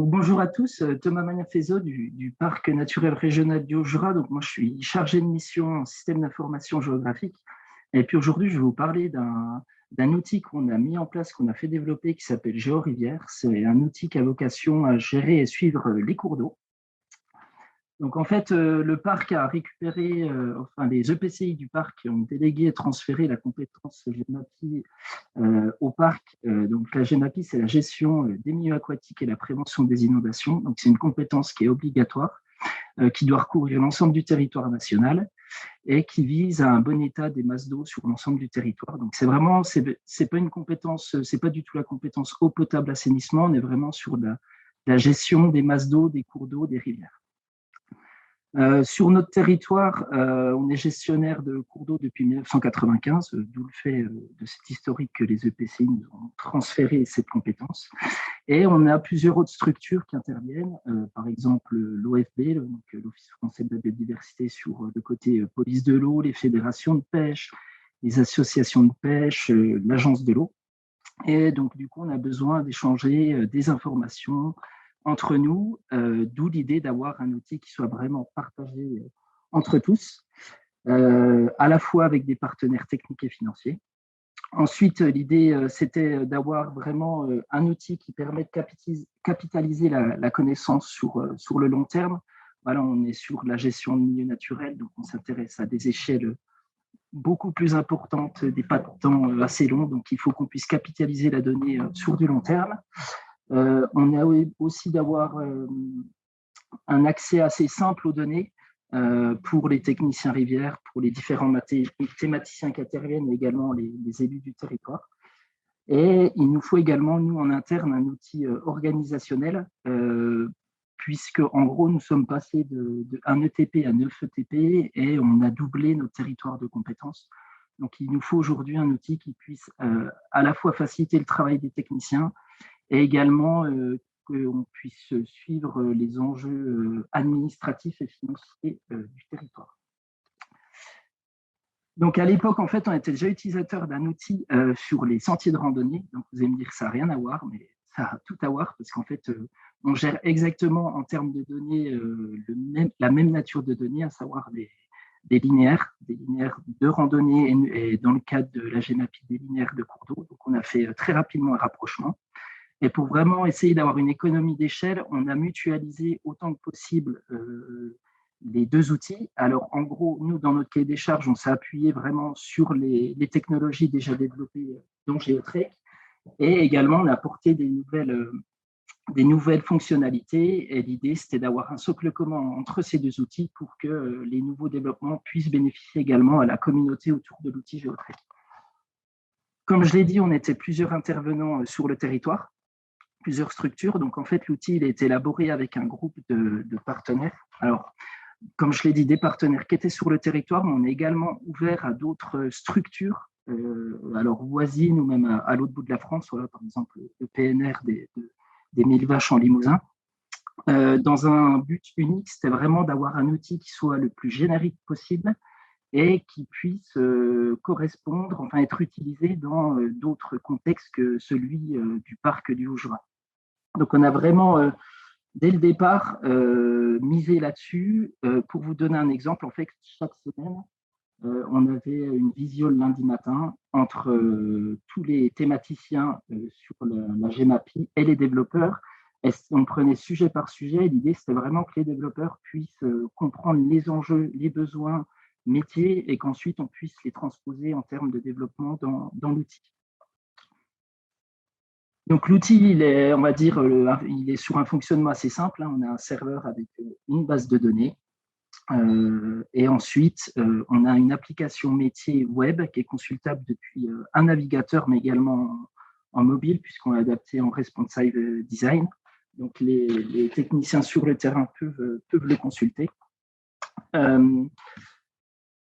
Donc, bonjour à tous, Thomas Magnafeso du Parc naturel régional du Haut-Jura. Donc, moi, je suis chargé de mission en système d'information géographique. Et puis aujourd'hui, je vais vous parler d'un outil qu'on a mis en place, qu'on a fait développer, qui s'appelle GeoRivière. C'est un outil qui a vocation à gérer et suivre les cours d'eau. Donc, en fait, le parc a récupéré, enfin, les EPCI du parc ont délégué et transféré la compétence GEMAPI au parc. Donc, la GEMAPI, c'est la gestion des milieux aquatiques et la prévention des inondations. Donc, c'est une compétence qui est obligatoire, qui doit recouvrir l'ensemble du territoire national et qui vise à un bon état des masses d'eau sur l'ensemble du territoire. Donc, c'est pas une compétence, c'est pas du tout la compétence eau potable assainissement. On est vraiment sur la gestion des masses d'eau, des cours d'eau, des rivières. Sur notre territoire, on est gestionnaire de cours d'eau depuis 1995, d'où le fait de cet historique que les EPCI nous ont transféré cette compétence. Et on a plusieurs autres structures qui interviennent, par exemple l'OFB, donc l'Office français de la biodiversité sur le côté police de l'eau, les fédérations de pêche, les associations de pêche, l'agence de l'eau. Et donc, du coup, on a besoin d'échanger des informations entre nous, d'où l'idée d'avoir un outil qui soit vraiment partagé entre tous, à la fois avec des partenaires techniques et financiers. Ensuite, l'idée, c'était d'avoir vraiment un outil qui permet de capitaliser la connaissance sur le long terme. Voilà, on est sur la gestion de milieux naturels, donc on s'intéresse à des échelles beaucoup plus importantes, des pas de temps assez longs, donc il faut qu'on puisse capitaliser la donnée sur du long terme. On a aussi d'avoir un accès assez simple aux données pour les techniciens rivières, pour les différents thématiciens qui interviennent, mais également les élus du territoire. Et il nous faut également, nous, en interne, un outil organisationnel, puisque, en gros, nous sommes passés de 1 ETP à 9 ETP et on a doublé notre territoire de compétences. Donc, il nous faut aujourd'hui un outil qui puisse à la fois faciliter le travail des techniciens et également qu'on puisse suivre les enjeux administratifs et financiers du territoire. Donc, à l'époque, en fait, on était déjà utilisateur d'un outil sur les sentiers de randonnée. Donc, vous allez me dire que ça n'a rien à voir, mais ça a tout à voir parce qu'en fait, on gère exactement en termes de données la même nature de données, à savoir des linéaires de randonnée et dans le cadre de la GEMAPI, des linéaires de cours d'eau. Donc, on a fait très rapidement un rapprochement. Et pour vraiment essayer d'avoir une économie d'échelle, on a mutualisé autant que possible les deux outils. Alors, en gros, nous, dans notre cahier des charges, on s'est appuyé vraiment sur les technologies déjà développées dans Geotrek. Et également, on a apporté des nouvelles fonctionnalités. Et l'idée, c'était d'avoir un socle commun entre ces deux outils pour que les nouveaux développements puissent bénéficier également à la communauté autour de l'outil Geotrek. Comme je l'ai dit, on était plusieurs intervenants sur le territoire, plusieurs structures. Donc, en fait, l'outil il a été élaboré avec un groupe de partenaires. Alors, comme je l'ai dit, des partenaires qui étaient sur le territoire, mais on est également ouvert à d'autres structures, alors voisines ou même à l'autre bout de la France, voilà, par exemple le PNR des Mille Vaches en Limousin. Dans un but unique, c'était vraiment d'avoir un outil qui soit le plus générique possible et qui puisse correspondre, enfin être utilisé dans d'autres contextes que celui du parc du Haut-Jura. Donc, on a vraiment, dès le départ, misé là-dessus. Pour vous donner un exemple, en fait, chaque semaine, on avait une visio le lundi matin entre tous les thématiciens sur la GEMAPI et les développeurs. Et on prenait sujet par sujet. L'idée, c'était vraiment que les développeurs puissent comprendre les enjeux, les besoins métiers et qu'ensuite, on puisse les transposer en termes de développement dans l'outil. Donc l'outil, on va dire, il est sur un fonctionnement assez simple. On a un serveur avec une base de données. Et ensuite, on a une application métier web qui est consultable depuis un navigateur, mais également en mobile, puisqu'on l'a adapté en responsive design. Donc les techniciens sur le terrain peuvent le consulter.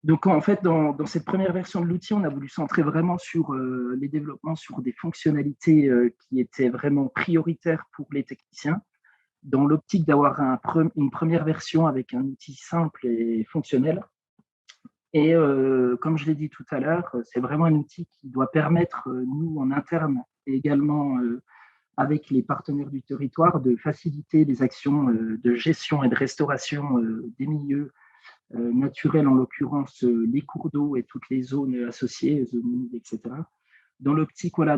Donc, en fait, dans cette première version de l'outil, on a voulu centrer vraiment sur les développements, sur des fonctionnalités qui étaient vraiment prioritaires pour les techniciens, dans l'optique d'avoir une première version avec un outil simple et fonctionnel. Et comme je l'ai dit tout à l'heure, c'est vraiment un outil qui doit permettre, nous, en interne, et également avec les partenaires du territoire, de faciliter les actions de gestion et de restauration des milieux naturels, en l'occurrence les cours d'eau et toutes les zones associées, zones humides, etc. Dans l'optique voilà,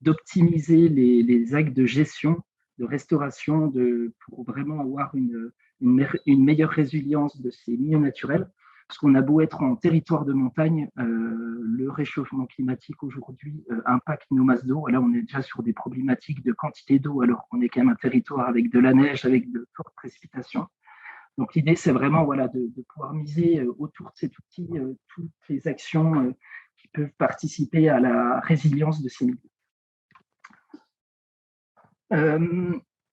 d'optimiser les actes de gestion, de restauration, pour vraiment avoir une meilleure résilience de ces milieux naturels. Parce qu'on a beau être en territoire de montagne, le réchauffement climatique aujourd'hui impacte nos masses d'eau. Là, on est déjà sur des problématiques de quantité d'eau, alors qu'on est quand même un territoire avec de la neige, avec de fortes précipitations. Donc, l'idée, c'est vraiment voilà, de pouvoir miser autour de cet outil toutes les actions qui peuvent participer à la résilience de ces milieux.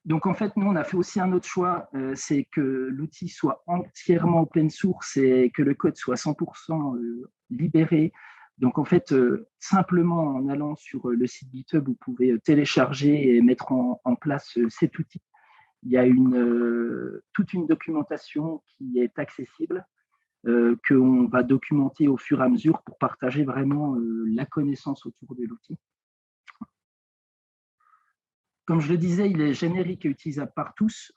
Donc, en fait, nous, on a fait aussi un autre choix, c'est que l'outil soit entièrement open source et que le code soit 100% libéré. Donc, en fait, simplement en allant sur le site GitHub, vous pouvez télécharger et mettre en place cet outil. Il y a toute une documentation qui est accessible, qu'on va documenter au fur et à mesure pour partager vraiment la connaissance autour de l'outil. Comme je le disais, il est générique et utilisable par tous.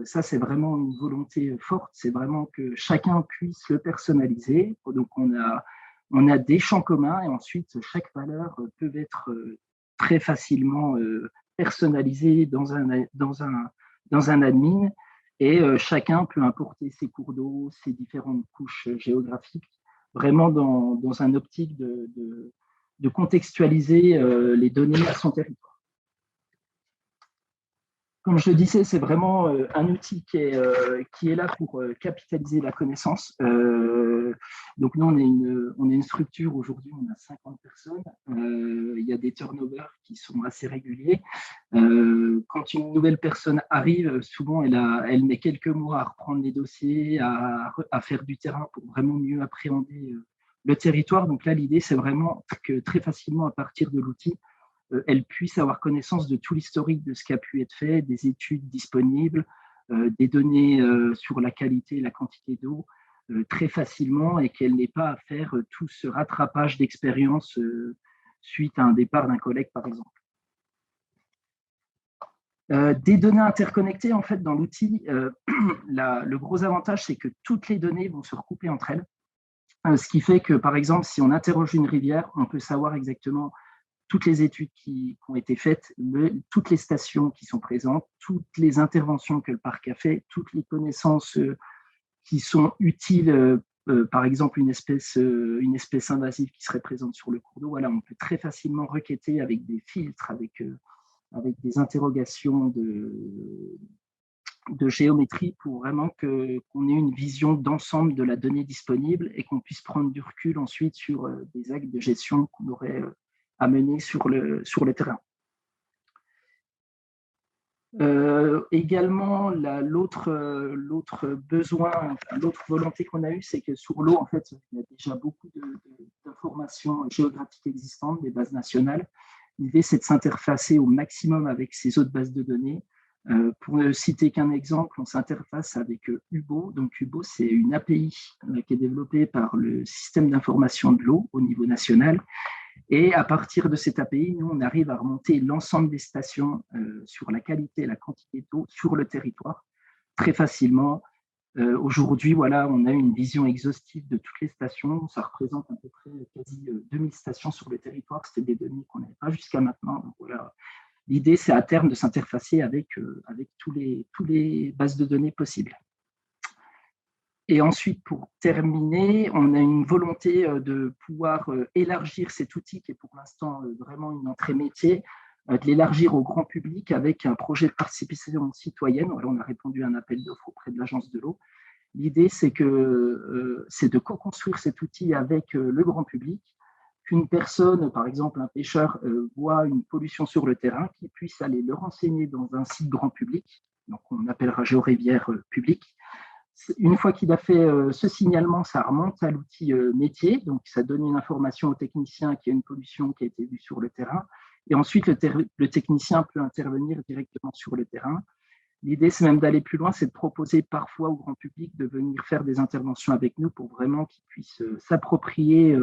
Ça, c'est vraiment une volonté forte. C'est vraiment que chacun puisse le personnaliser. Donc, on a des champs communs et ensuite, chaque valeur peut être très facilement personnalisée dans un admin. Et chacun peut importer ses cours d'eau, ses différentes couches géographiques, vraiment dans un optique de contextualiser les données à son territoire. Comme je le disais, c'est vraiment un outil qui est là pour capitaliser la connaissance. Donc nous, on est une structure, aujourd'hui, on a 50 personnes. Il y a des turnovers qui sont assez réguliers. Quand une nouvelle personne arrive, souvent, elle met quelques mois à reprendre les dossiers, à faire du terrain pour vraiment mieux appréhender le territoire. Donc là, l'idée, c'est vraiment que très facilement, à partir de l'outil, elle puisse avoir connaissance de tout l'historique de ce qui a pu être fait, des études disponibles, des données sur la qualité et la quantité d'eau très facilement, et qu'elle n'ait pas à faire tout ce rattrapage d'expérience suite à un départ d'un collègue, par exemple. Des données interconnectées, en fait, dans l'outil, le gros avantage, c'est que toutes les données vont se recouper entre elles, ce qui fait que, par exemple, si on interroge une rivière, on peut savoir exactement toutes les études qui ont été faites, toutes les stations qui sont présentes, toutes les interventions que le parc a fait, toutes les connaissances qui sont utiles, par exemple une espèce invasive qui serait présente sur le cours d'eau. Voilà, on peut très facilement requêter avec des filtres, avec des interrogations de géométrie pour vraiment qu'on ait une vision d'ensemble de la donnée disponible et qu'on puisse prendre du recul ensuite sur des actes de gestion qu'on aurait à mener sur le terrain. Également, l'autre besoin, l'autre volonté qu'on a eue, c'est que sur l'eau, en fait, il y a déjà beaucoup d'informations géographiques existantes, des bases nationales. L'idée, c'est de s'interfacer au maximum avec ces autres bases de données. Pour ne citer qu'un exemple, on s'interface avec UBO. Donc, UBO, c'est une API qui est développée par le système d'information de l'eau au niveau national. Et à partir de cette API, nous, on arrive à remonter l'ensemble des stations sur la qualité et la quantité d'eau sur le territoire très facilement. Aujourd'hui, voilà, on a une vision exhaustive de toutes les stations. Ça représente à peu près quasi 2000 stations sur le territoire. C'était des données qu'on n'avait pas jusqu'à maintenant. Donc, voilà. L'idée, c'est à terme de s'interfacer avec tous les bases de données possibles. Et ensuite, pour terminer, on a une volonté de pouvoir élargir cet outil qui est pour l'instant vraiment une entrée métier, de l'élargir au grand public avec un projet de participation citoyenne. Alors, on a répondu à un appel d'offres auprès de l'Agence de l'eau. L'idée, c'est de co-construire cet outil avec le grand public, qu'une personne, par exemple un pêcheur, voit une pollution sur le terrain, qui puisse aller le renseigner dans un site grand public, donc on appellera GeoRivière public. Une fois qu'il a fait ce signalement, ça remonte à l'outil métier, donc ça donne une information au technicien qu'il y a une pollution qui a été vue sur le terrain, et ensuite le technicien peut intervenir directement sur le terrain. L'idée, c'est même d'aller plus loin, c'est de proposer parfois au grand public de venir faire des interventions avec nous pour vraiment qu'ils puissent s'approprier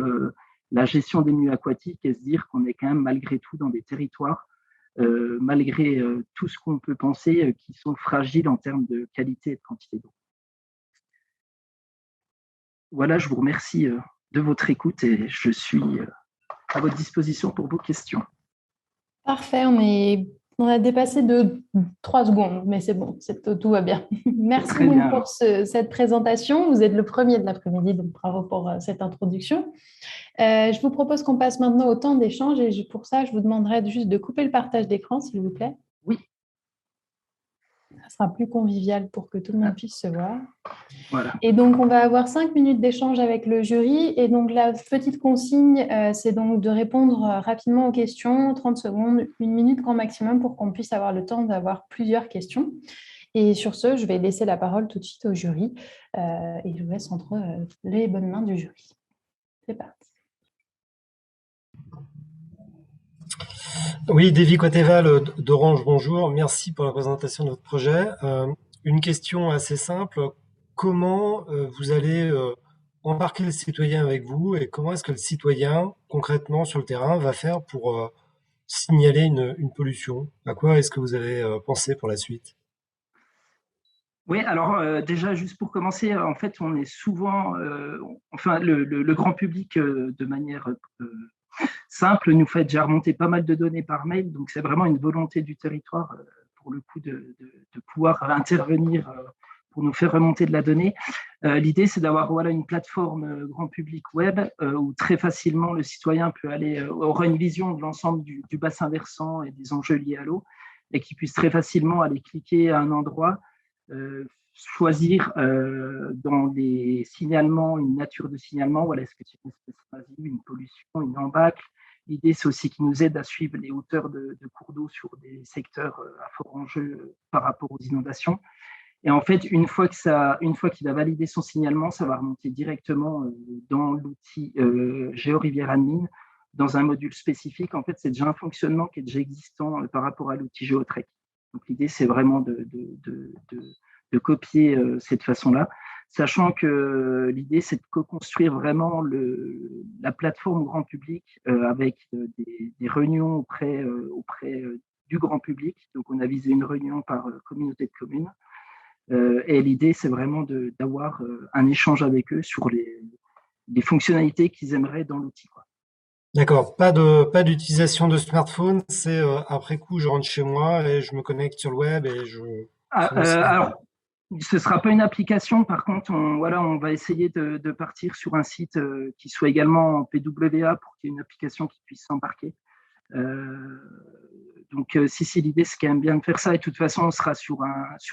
la gestion des milieux aquatiques et se dire qu'on est quand même malgré tout dans des territoires, malgré tout ce qu'on peut penser, qui sont fragiles en termes de qualité et de quantité d'eau. Voilà, je vous remercie de votre écoute et je suis à votre disposition pour vos questions. Parfait, on a dépassé de 3 secondes, mais c'est bon, tout va bien. Merci pour cette présentation. Vous êtes le premier de l'après-midi, donc bravo pour cette introduction. Je vous propose qu'on passe maintenant au temps d'échange et pour ça, je vous demanderai juste de couper le partage d'écran, s'il vous plaît. Oui. Ça sera plus convivial pour que tout le monde puisse se voir. Voilà. Et donc, on va avoir 5 minutes d'échange avec le jury. Et donc, la petite consigne, c'est donc de répondre rapidement aux questions, 30 secondes, 1 minute grand maximum pour qu'on puisse avoir le temps d'avoir plusieurs questions. Et sur ce, je vais laisser la parole tout de suite au jury et je vous laisse entre les bonnes mains du jury. C'est parti. Oui, Davy Coteval d'Orange, bonjour. Merci pour la présentation de votre projet. Une question assez simple. Comment vous allez embarquer le citoyen avec vous et comment est-ce que le citoyen, concrètement sur le terrain, va faire pour signaler une pollution? À quoi est-ce que vous avez pensé pour la suite? Oui, alors déjà, juste pour commencer, en fait, on est souvent, enfin, le grand public, de manière simple, nous fait déjà remonter pas mal de données par mail, donc c'est vraiment une volonté du territoire, pour le coup, de pouvoir intervenir pour nous faire remonter de la donnée. L'idée, c'est d'avoir une plateforme grand public web où très facilement le citoyen peut aura une vision de l'ensemble du bassin versant et des enjeux liés à l'eau, et qui puisse très facilement aller cliquer à un endroit, choisir dans les signalements une nature de signalement, voilà, est-ce que c'est une espèce invasive, une pollution, une embâcle. L'idée, c'est aussi qu'il nous aide à suivre les hauteurs de cours d'eau sur des secteurs à fort enjeu par rapport aux inondations. Et en fait, une fois qu'il a validé son signalement, ça va remonter directement dans l'outil GeoRivière Admin, dans un module spécifique. En fait, c'est déjà un fonctionnement qui est déjà existant par rapport à l'outil GeoTrek. Donc, l'idée, c'est vraiment de copier cette façon-là, sachant que l'idée, c'est de co-construire vraiment la plateforme grand public avec des réunions auprès du grand public. Donc, on a visé une réunion par communauté de communes. Et l'idée, c'est vraiment d'avoir un échange avec eux sur les fonctionnalités qu'ils aimeraient dans l'outil. D'accord, pas d'utilisation de smartphone, c'est après coup, je rentre chez moi et je me connecte sur le web et je... Alors, ce ne sera pas une application, par contre, on va essayer de partir sur un site qui soit également en PWA pour qu'il y ait une application qui puisse s'embarquer. Donc, si l'idée, c'est quand même bien de faire ça. Et de toute façon, on sera sur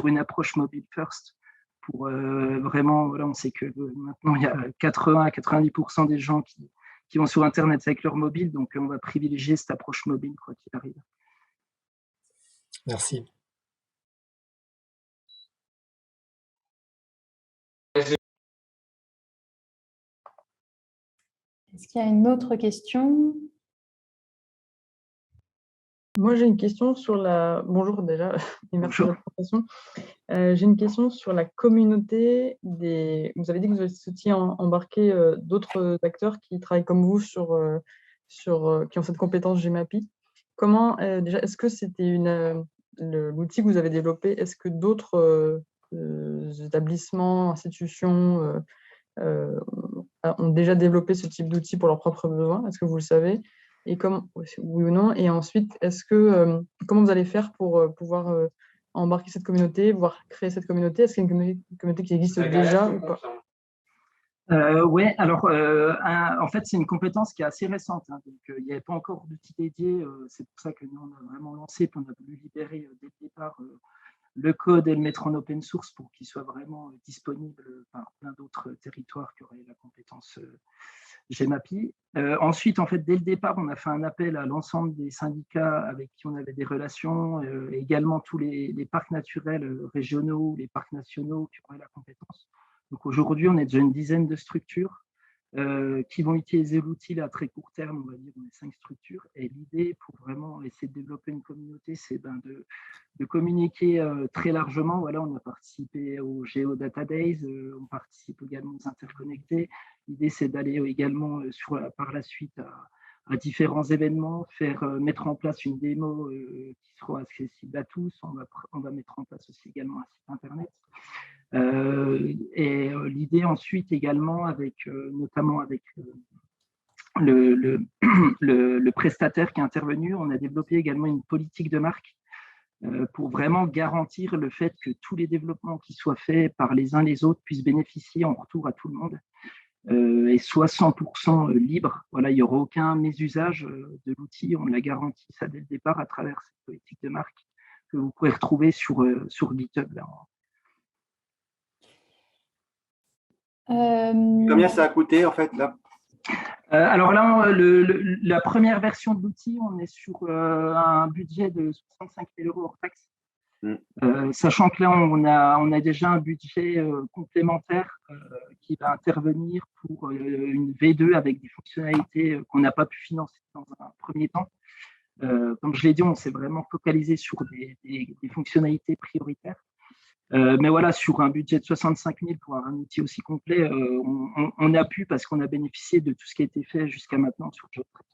une approche mobile first pour vraiment, on sait que maintenant, il y a 80 à 90% des gens qui vont sur Internet avec leur mobile. Donc, on va privilégier cette approche mobile, quoi qu'il arrive. Merci. Est-ce qu'il y a une autre question? Moi, j'ai une question sur la... Bonjour déjà, et merci de la présentation. J'ai une question sur la communauté des... Vous avez dit que vous souhaitiez embarquer d'autres acteurs qui travaillent comme vous qui ont cette compétence GEMAPI. Comment, déjà, est-ce que c'était l'outil que vous avez développé, est-ce que d'autres établissements, institutions ont déjà développé ce type d'outil pour leurs propres besoins? Est-ce que vous le savez? Et oui ou non? Et ensuite, comment vous allez faire pour pouvoir embarquer cette communauté, voire créer cette communauté? Est-ce qu'il y a une communauté qui existe déjà ou pas? Oui, alors en fait, c'est une compétence qui est assez récente. Donc, il n'y avait pas encore d'outil dédié. C'est pour ça que nous, on a vraiment lancé, puis on a voulu libérer dès le départ le code et le mettre en open source pour qu'il soit vraiment disponible par plein d'autres territoires qui auraient la compétence GEMAPI. Ensuite, en fait, dès le départ, on a fait un appel à l'ensemble des syndicats avec qui on avait des relations, également tous les parcs naturels régionaux, les parcs nationaux qui auraient la compétence. Donc aujourd'hui, on est déjà une dizaine de structures qui vont utiliser l'outil à très court terme, on va dire, dans les 5 structures. Et l'idée, pour vraiment essayer de développer une communauté, c'est de communiquer très largement. Voilà, on a participé au Geodata Days, on participe également aux Interconnectés. L'idée, c'est d'aller également par la suite à différents événements, mettre en place une démo qui sera accessible à tous. On va mettre en place aussi également un site internet. L'idée ensuite également, notamment avec le prestataire qui est intervenu, on a développé également une politique de marque pour vraiment garantir le fait que tous les développements qui soient faits par les uns les autres puissent bénéficier en retour à tout le monde et soient 100% libres. Voilà, il n'y aura aucun mésusage de l'outil, on l'a garanti ça dès le départ à travers cette politique de marque que vous pouvez retrouver sur GitHub. Là. Combien ça a coûté en fait là? Alors là, la première version de l'outil, on est sur un budget de 65 000 € hors taxe. Sachant que là, on a déjà un budget complémentaire qui va intervenir pour une V2 avec des fonctionnalités qu'on n'a pas pu financer dans un premier temps. Comme je l'ai dit, on s'est vraiment focalisé sur des fonctionnalités prioritaires. Mais voilà, sur un budget de 65 000 pour avoir un outil aussi complet, on a pu, parce qu'on a bénéficié de tout ce qui a été fait jusqu'à maintenant sur GeoTrack.